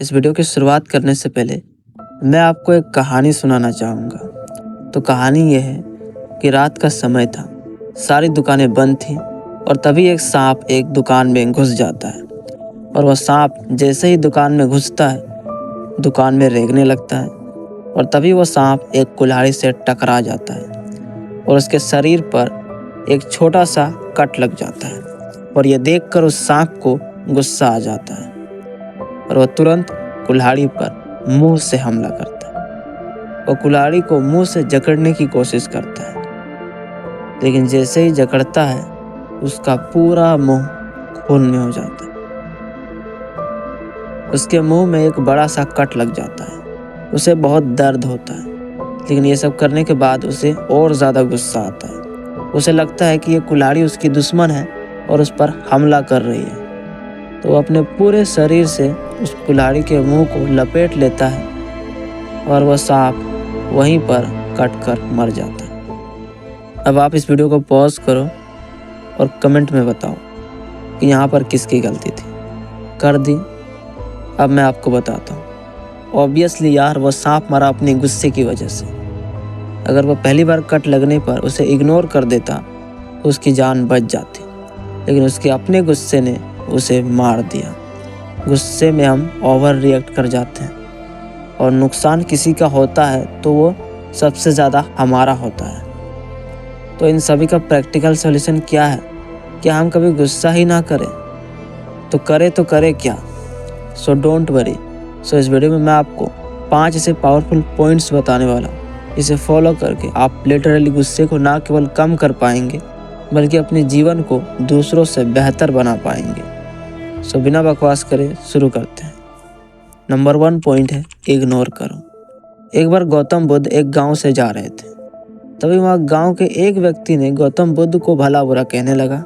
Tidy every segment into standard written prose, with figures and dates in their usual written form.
इस वीडियो की शुरुआत करने से पहले मैं आपको एक कहानी सुनाना चाहूँगा। तो कहानी यह है कि रात का समय था, सारी दुकानें बंद थीं और तभी एक सांप एक दुकान में घुस जाता है। और वह सांप जैसे ही दुकान में घुसता है, दुकान में रेंगने लगता है और तभी वह सांप एक कुल्हाड़ी से टकरा जाता है और उसके शरीर पर एक छोटा सा कट लग जाता है। और यह देखकर उस सांप को गुस्सा आ जाता है और वह तुरंत कुल्हाड़ी पर मुंह से हमला करता है। वह कुल्हाड़ी को मुंह से जकड़ने की कोशिश करता है, लेकिन जैसे ही जकड़ता है उसका पूरा मुंह खून में हो जाता है। उसके मुंह में एक बड़ा सा कट लग जाता है। उसे बहुत दर्द होता है, लेकिन ये सब करने के बाद उसे और ज़्यादा गुस्सा आता है। उसे लगता है कि ये कुल्हाड़ी उसकी दुश्मन है और उस पर हमला कर रही है। तो वो अपने पूरे शरीर से उस कुल्हाड़ी के मुंह को लपेट लेता है और वह सांप वहीं पर कट कर मर जाता है। अब आप इस वीडियो को पॉज करो और कमेंट में बताओ कि यहाँ पर किसकी गलती थी। कर दी? अब मैं आपको बताता हूँ। ऑब्वियसली यार, वह सांप मरा अपने गुस्से की वजह से। अगर वह पहली बार कट लगने पर उसे इग्नोर कर देता तो उसकी जान बच जाती, लेकिन उसके अपने गुस्से ने उसे मार दिया। गुस्से में हम ओवर रिएक्ट कर जाते हैं और नुकसान किसी का होता है तो वो सबसे ज़्यादा हमारा होता है। तो इन सभी का प्रैक्टिकल सॉल्यूशन क्या है? क्या हम कभी गुस्सा ही ना करें? तो करें क्या? So don't worry. सो इस वीडियो में मैं आपको 5 ऐसे पावरफुल पॉइंट्स बताने वाला हूँ। इसे फॉलो करके आप लिटरली गुस्से को ना केवल कम कर पाएंगे, बल्कि अपने जीवन को दूसरों से बेहतर बना पाएंगे। सो बिना बकवास करे शुरू करते हैं। नंबर 1 पॉइंट है, इग्नोर करो। एक बार गौतम बुद्ध एक गांव से जा रहे थे। तभी वहाँ गांव के एक व्यक्ति ने गौतम बुद्ध को भला बुरा कहने लगा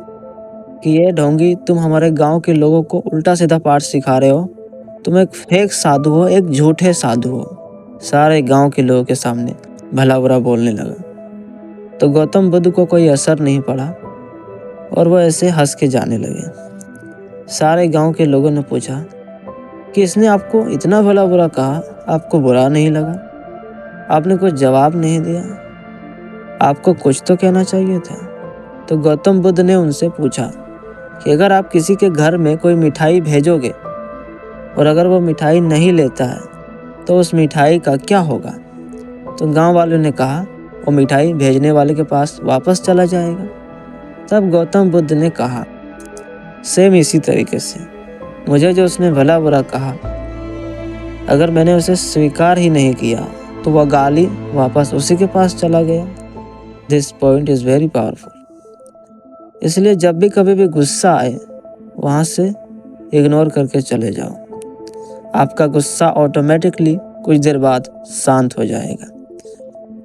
कि ये ढोंगी, तुम हमारे गांव के लोगों को उल्टा सीधा पाठ सिखा रहे हो। तुम एक फेक साधु हो, एक झूठे साधु हो। सारे गांव के लोगों के सामने भला बुरा बोलने लगा। तो गौतम बुद्ध को कोई असर नहीं पड़ा और वह ऐसे हंस के जाने लगे। सारे गांव के लोगों ने पूछा कि इसने आपको इतना भला बुरा कहा, आपको बुरा नहीं लगा? आपने कुछ जवाब नहीं दिया। आपको कुछ तो कहना चाहिए था। तो गौतम बुद्ध ने उनसे पूछा कि अगर आप किसी के घर में कोई मिठाई भेजोगे और अगर वो मिठाई नहीं लेता है तो उस मिठाई का क्या होगा? तो गांव वालों ने कहा, वो मिठाई भेजने वाले के पास वापस चला जाएगा। तब गौतम बुद्ध ने कहा, सेम इसी तरीके से मुझे जो उसने भला बुरा कहा, अगर मैंने उसे स्वीकार ही नहीं किया तो वह गाली वापस उसी के पास चला गया। This point is very powerful. इसलिए जब भी कभी भी गुस्सा आए, वहाँ से इग्नोर करके चले जाओ। आपका गुस्सा ऑटोमेटिकली कुछ देर बाद शांत हो जाएगा,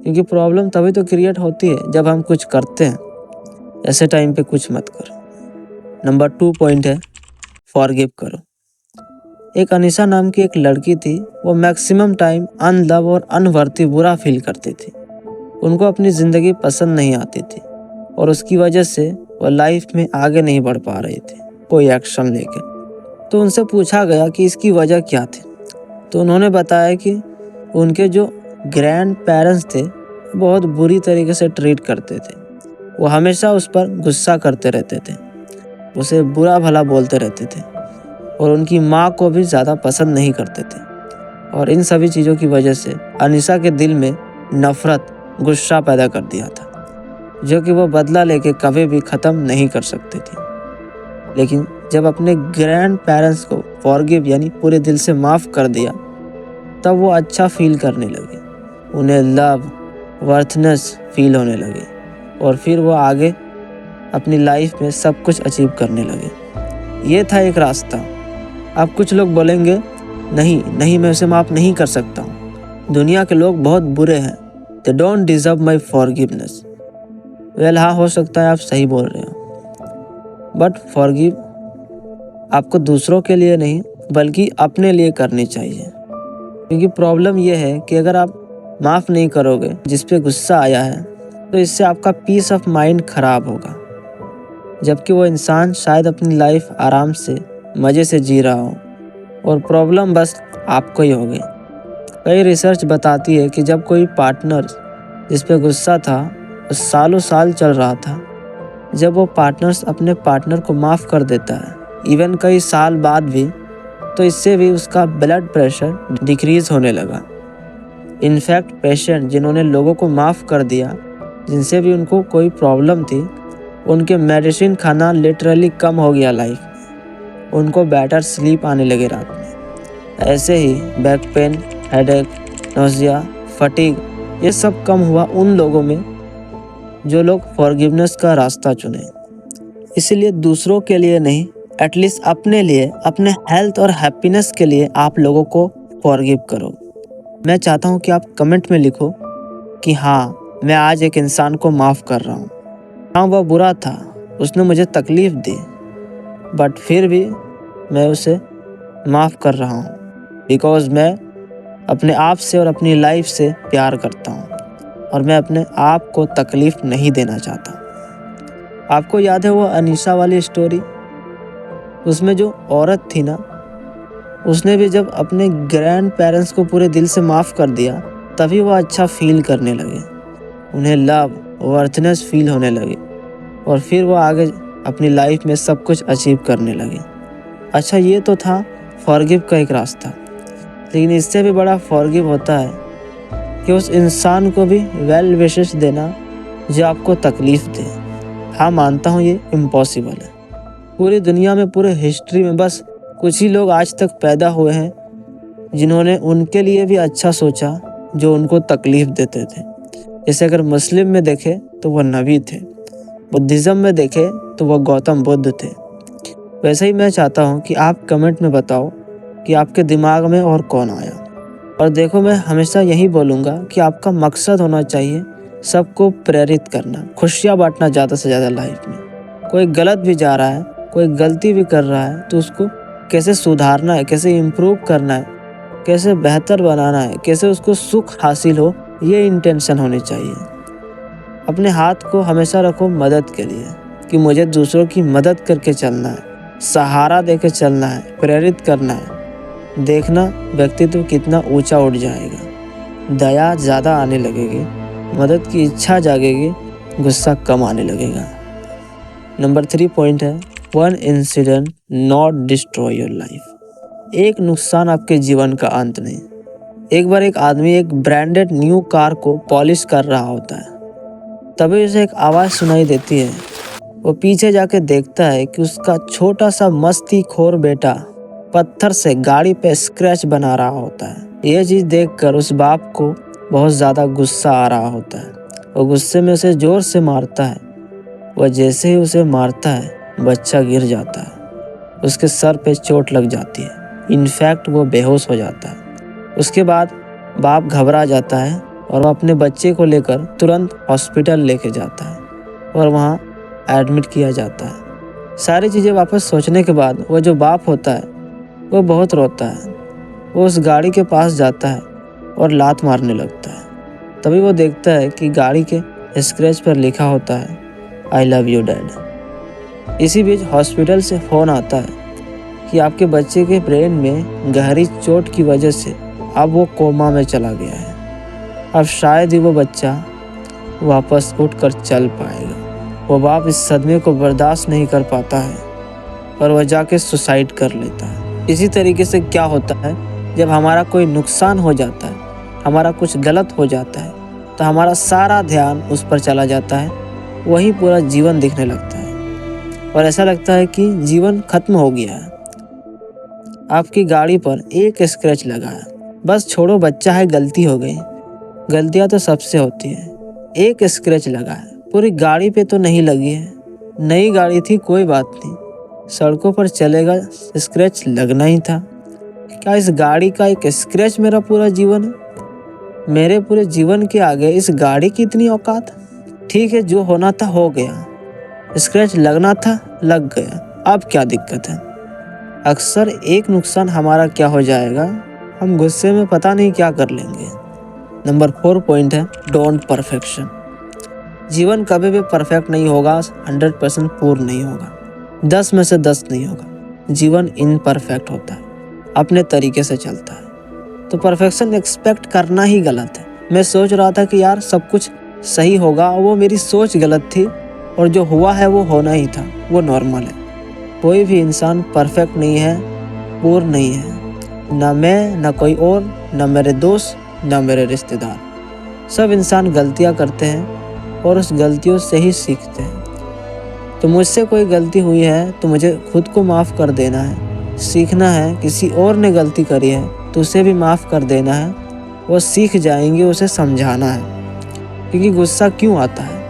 क्योंकि प्रॉब्लम तभी तो क्रिएट होती है जब हम कुछ करते हैं। ऐसे टाइम पे कुछ मत करो। नंबर 2 पॉइंट है, फॉरगिव करो। एक अनीशा नाम की एक लड़की थी। वो मैक्सिमम टाइम अनलव और अनवर्थी बुरा फील करती थी। उनको अपनी ज़िंदगी पसंद नहीं आती थी और उसकी वजह से वो लाइफ में आगे नहीं बढ़ पा रही थी कोई एक्शन लेके। तो उनसे पूछा गया कि इसकी वजह क्या थी। तो उन्होंने बताया कि उनके जो ग्रैंड पेरेंट्स थे बहुत बुरी तरीके से ट्रीट करते थे। वो हमेशा उस पर गुस्सा करते रहते थे, उसे बुरा भला बोलते रहते थे और उनकी माँ को भी ज़्यादा पसंद नहीं करते थे। और इन सभी चीज़ों की वजह से अनीशा के दिल में नफ़रत, गुस्सा पैदा कर दिया था, जो कि वो बदला लेके कभी भी ख़त्म नहीं कर सकती थी। लेकिन जब अपने ग्रैंड पेरेंट्स को फॉरगिव यानी पूरे दिल से माफ़ कर दिया, तब वो अच्छा फील करने लगे। उन्हें लव, वर्थनेस फील होने लगी और फिर वो आगे अपनी लाइफ में सब कुछ अचीव करने लगे। ये था एक रास्ता। अब कुछ लोग बोलेंगे, नहीं मैं उसे माफ़ नहीं कर सकता हूँ, दुनिया के लोग बहुत बुरे हैं, they don't deserve my forgiveness. Well हाँ, हो सकता है आप सही बोल रहे हो, बट फॉरगिव आपको दूसरों के लिए नहीं बल्कि अपने लिए करनी चाहिए। क्योंकि प्रॉब्लम यह है कि अगर आप माफ़ नहीं करोगे जिस पे गुस्सा आया है, तो इससे आपका पीस ऑफ माइंड खराब होगा, जबकि वो इंसान शायद अपनी लाइफ आराम से मज़े से जी रहा हो और प्रॉब्लम बस आपको ही होगी। कई रिसर्च बताती है कि जब कोई पार्टनर जिस पे गुस्सा था वो सालों साल चल रहा था, जब वो पार्टनर्स अपने पार्टनर को माफ़ कर देता है इवन कई साल बाद भी, तो इससे भी उसका ब्लड प्रेशर डिक्रीज़ होने लगा। इनफैक्ट पेशेंट जिन्होंने लोगों को माफ़ कर दिया, जिनसे भी उनको कोई प्रॉब्लम थी, उनके मेडिसिन खाना लिटरली कम हो गया लाइफ में। उनको बेटर स्लीप आने लगे रात में। ऐसे ही back pain, headache, nausea, fatigue, ये सब कम हुआ उन लोगों में जो लोग फॉरगिवनेस का रास्ता चुने। इसलिए दूसरों के लिए नहीं, एटलीस्ट अपने लिए, अपने हेल्थ और हैप्पीनेस के लिए आप लोगों को फॉरगिव करो। मैं चाहता हूँ कि आप कमेंट में लिखो कि हाँ, मैं आज एक इंसान को माफ़ कर रहा हूँ। हाँ, वह बुरा था, उसने मुझे तकलीफ़ दी, बट फिर भी मैं उसे माफ़ कर रहा हूँ बिकॉज़ मैं अपने आप से और अपनी लाइफ से प्यार करता हूँ और मैं अपने आप को तकलीफ़ नहीं देना चाहता। आपको याद है वो अनीशा वाली स्टोरी? उसमें जो औरत थी ना, उसने भी जब अपने ग्रैंड पेरेंट्स को पूरे दिल से माफ़ कर दिया, तभी वो अच्छा फील करने लगे। उन्हें लव, वर्थनेस फील होने लगे और फिर वो आगे अपनी लाइफ में सब कुछ अचीव करने लगे। अच्छा, ये तो था फॉरगिव का एक रास्ता, लेकिन इससे भी बड़ा फॉरगिव होता है कि उस इंसान को भी वेल विशेस देना जो आपको तकलीफ़ दे। हाँ, मानता हूँ ये इम्पॉसिबल है। पूरी दुनिया में, पूरे हिस्ट्री में बस कुछ ही लोग आज तक पैदा हुए हैं जिन्होंने उनके लिए भी अच्छा सोचा जो उनको तकलीफ़ देते थे। जैसे अगर मुस्लिम में देखें तो वह नबी थे, बुद्धिज़्म में देखें तो वह गौतम बुद्ध थे। वैसे ही मैं चाहता हूँ कि आप कमेंट में बताओ कि आपके दिमाग में और कौन आया। और देखो, मैं हमेशा यही बोलूँगा कि आपका मकसद होना चाहिए सबको प्रेरित करना, खुशियाँ बांटना ज़्यादा से ज़्यादा लाइफ में। कोई गलत भी जा रहा है, कोई गलती भी कर रहा है, तो उसको कैसे सुधारना है, कैसे इम्प्रूव करना है, कैसे बेहतर बनाना है, कैसे उसको सुख हासिल हो, ये इंटेंशन होनी चाहिए। अपने हाथ को हमेशा रखो मदद के लिए कि मुझे दूसरों की मदद करके चलना है, सहारा देके चलना है, प्रेरित करना है। देखना व्यक्तित्व कितना ऊंचा उठ जाएगा, दया ज़्यादा आने लगेगी, मदद की इच्छा जागेगी, गुस्सा कम आने लगेगा। नंबर 3 पॉइंट है, one incident not destroy your life. एक नुकसान आपके जीवन का अंत नहीं। एक बार एक आदमी एक ब्रांडेड न्यू कार को पॉलिश कर रहा होता है, तभी उसे एक आवाज़ सुनाई देती है। वो पीछे जाके देखता है कि उसका छोटा सा मस्तीखोर बेटा पत्थर से गाड़ी पे स्क्रैच बना रहा होता है। ये चीज़ देखकर उस बाप को बहुत ज़्यादा गुस्सा आ रहा होता है। वो गुस्से में उसे ज़ोर से मारता है। वह जैसे ही उसे मारता है, बच्चा गिर जाता है, उसके सर पे चोट लग जाती है, इनफैक्ट वो बेहोश हो जाता है। उसके बाद बाप घबरा जाता है और वह अपने बच्चे को लेकर तुरंत हॉस्पिटल लेके जाता है और वहाँ एडमिट किया जाता है। सारी चीज़ें वापस सोचने के बाद वह जो बाप होता है वो बहुत रोता है। वो उस गाड़ी के पास जाता है और लात मारने लगता है। तभी वो देखता है कि गाड़ी के स्क्रैच पर लिखा होता है, आई लव यू डैड। इसी बीच हॉस्पिटल से फ़ोन आता है कि आपके बच्चे के ब्रेन में गहरी चोट की वजह से अब वो कोमा में चला गया है। अब शायद ही वो बच्चा वापस उठकर चल पाएगा। वो बाप इस सदमे को बर्दाश्त नहीं कर पाता है और वह जाके सुसाइड कर लेता है। इसी तरीके से क्या होता है, जब हमारा कोई नुकसान हो जाता है, हमारा कुछ गलत हो जाता है, तो हमारा सारा ध्यान उस पर चला जाता है, वही पूरा जीवन दिखने लगता है और ऐसा लगता है कि जीवन खत्म हो गया है। आपकी गाड़ी पर एक स्क्रैच लगा है, बस छोड़ो बच्चा है, गलती हो गई, गलतियां तो सबसे होती है। एक स्क्रैच लगा है, पूरी गाड़ी पे तो नहीं लगी है, नई गाड़ी थी, कोई बात नहीं, सड़कों पर चलेगा, स्क्रैच लगना ही था। क्या इस गाड़ी का एक स्क्रैच मेरा पूरा जीवन है? मेरे पूरे जीवन के आगे इस गाड़ी की इतनी औकात? ठीक है, जो होना था हो गया, स्क्रैच लगना था लग गया, अब क्या दिक्कत है? अक्सर एक नुकसान हमारा क्या हो जाएगा, हम गुस्से में पता नहीं क्या कर लेंगे। नंबर 4 पॉइंट है, डोंट परफेक्शन। जीवन कभी भी परफेक्ट नहीं होगा, 100% पूर्ण नहीं होगा, 10 में से 10 नहीं होगा। जीवन इनपरफेक्ट होता है, अपने तरीके से चलता है। तो परफेक्शन एक्सपेक्ट करना ही गलत है। मैं सोच रहा था कि यार सब कुछ सही होगा, वो मेरी सोच गलत थी और जो हुआ है वो होना ही था, वो नॉर्मल है। कोई भी इंसान परफेक्ट नहीं है, पूर्ण नहीं है, ना मैं, ना कोई और, ना मेरे दोस्त, ना मेरे रिश्तेदार। सब इंसान गलतियां करते हैं और उस गलतियों से ही सीखते हैं। तो मुझसे कोई गलती हुई है तो मुझे खुद को माफ़ कर देना है, सीखना है। किसी और ने गलती करी है तो उसे भी माफ़ कर देना है, वो सीख जाएंगे, उसे समझाना है। क्योंकि गुस्सा क्यों आता है?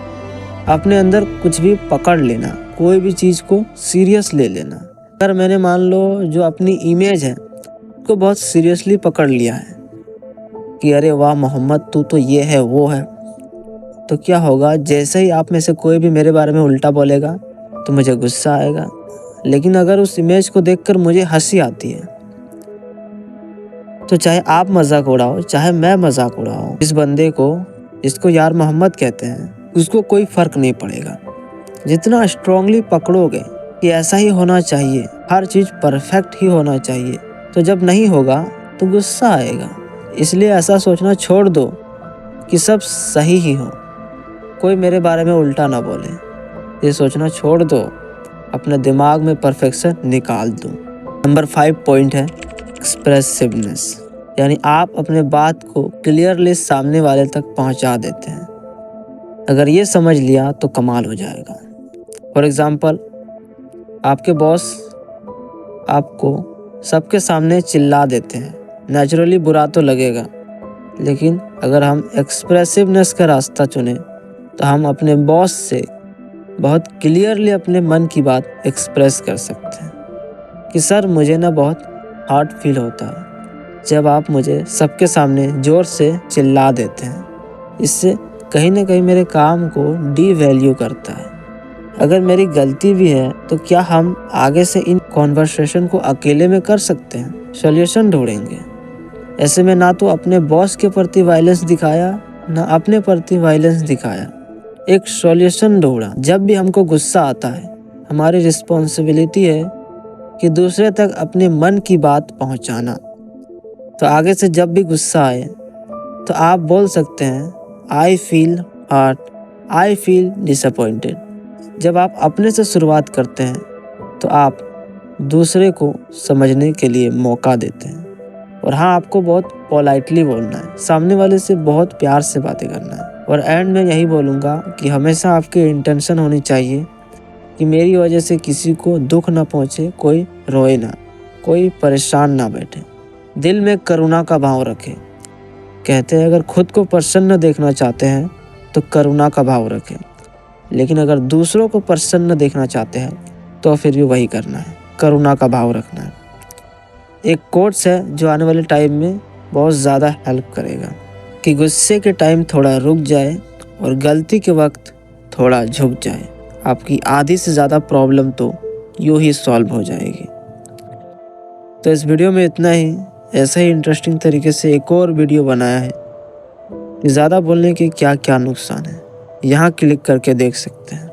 अपने अंदर कुछ भी पकड़ लेना, कोई भी चीज़ को सीरियस ले लेना। अगर मैंने मान लो जो अपनी इमेज है उसको बहुत सीरियसली पकड़ लिया है कि अरे वाह मोहम्मद तू तो ये है वो है, तो क्या होगा? जैसे ही आप में से कोई भी मेरे बारे में उल्टा बोलेगा तो मुझे गुस्सा आएगा। लेकिन अगर उस इमेज को देखकर मुझे हंसी आती है तो चाहे आप मजाक उड़ाओ चाहे मैं मजाक उड़ाऊं, इस बंदे को जिसको यार मोहम्मद कहते हैं उसको कोई फर्क नहीं पड़ेगा। जितना स्ट्रांगली पकड़ोगे कि ऐसा ही होना चाहिए, हर चीज़ परफेक्ट ही होना चाहिए, तो जब नहीं होगा तो गुस्सा आएगा। इसलिए ऐसा सोचना छोड़ दो कि सब सही ही हो, कोई मेरे बारे में उल्टा ना बोले। ये सोचना छोड़ दो, अपने दिमाग में परफेक्शन निकाल दो। नंबर 5 पॉइंट है एक्सप्रेसिवनेस, यानी आप अपने बात को क्लियरली सामने वाले तक पहुंचा देते हैं। अगर ये समझ लिया तो कमाल हो जाएगा। फॉर एग्जाम्पल, आपके बॉस आपको सबके सामने चिल्ला देते हैं, नेचुरली बुरा तो लगेगा, लेकिन अगर हम एक्सप्रेसिवनेस का रास्ता चुने तो हम अपने बॉस से बहुत क्लियरली अपने मन की बात एक्सप्रेस कर सकते हैं कि सर मुझे ना बहुत हार्ड फील होता है जब आप मुझे सबके सामने ज़ोर से चिल्ला देते हैं। इससे कहीं ना कहीं मेरे काम को डीवैल्यू करता है। अगर मेरी गलती भी है तो क्या हम आगे से इन कॉन्वर्सेशन को अकेले में कर सकते हैं? सॉल्यूशन ढूंढेंगे। ऐसे में ना तो अपने बॉस के प्रति वायलेंस दिखाया ना अपने प्रति वायलेंस दिखाया, एक सॉल्यूशन ढूंढा। जब भी हमको गुस्सा आता है हमारी रिस्पॉन्सिबिलिटी है कि दूसरे तक अपने मन की बात पहुंचाना। तो आगे से जब भी गुस्सा आए तो आप बोल सकते हैं I feel hurt, I feel disappointed. जब आप अपने से शुरुआत करते हैं तो आप दूसरे को समझने के लिए मौका देते हैं। और हाँ, आपको बहुत पोलाइटली बोलना है, सामने वाले से बहुत प्यार से बातें करना है। और एंड में यही बोलूँगा कि हमेशा आपकी इंटेंशन होनी चाहिए कि मेरी वजह से किसी को दुख ना पहुँचे, कोई रोए ना, कोई परेशान ना बैठे। दिल में करुणा का भाव रखें। कहते हैं अगर खुद को प्रसन्न देखना चाहते हैं तो करुणा का भाव रखें, लेकिन अगर दूसरों को प्रसन्न देखना चाहते हैं तो फिर भी वही करना है, करुणा का भाव रखना है। एक कोट्स है जो आने वाले टाइम में बहुत ज़्यादा हेल्प करेगा कि गुस्से के टाइम थोड़ा रुक जाए और गलती के वक्त थोड़ा झुक जाए। आपकी आधी से ज़्यादा प्रॉब्लम तो यूँ ही सॉल्व हो जाएगी। तो इस वीडियो में इतना ही। ऐसा ही इंटरेस्टिंग तरीके से एक और वीडियो बनाया है कि ज़्यादा बोलने के क्या क्या नुकसान है, यहाँ क्लिक करके देख सकते हैं।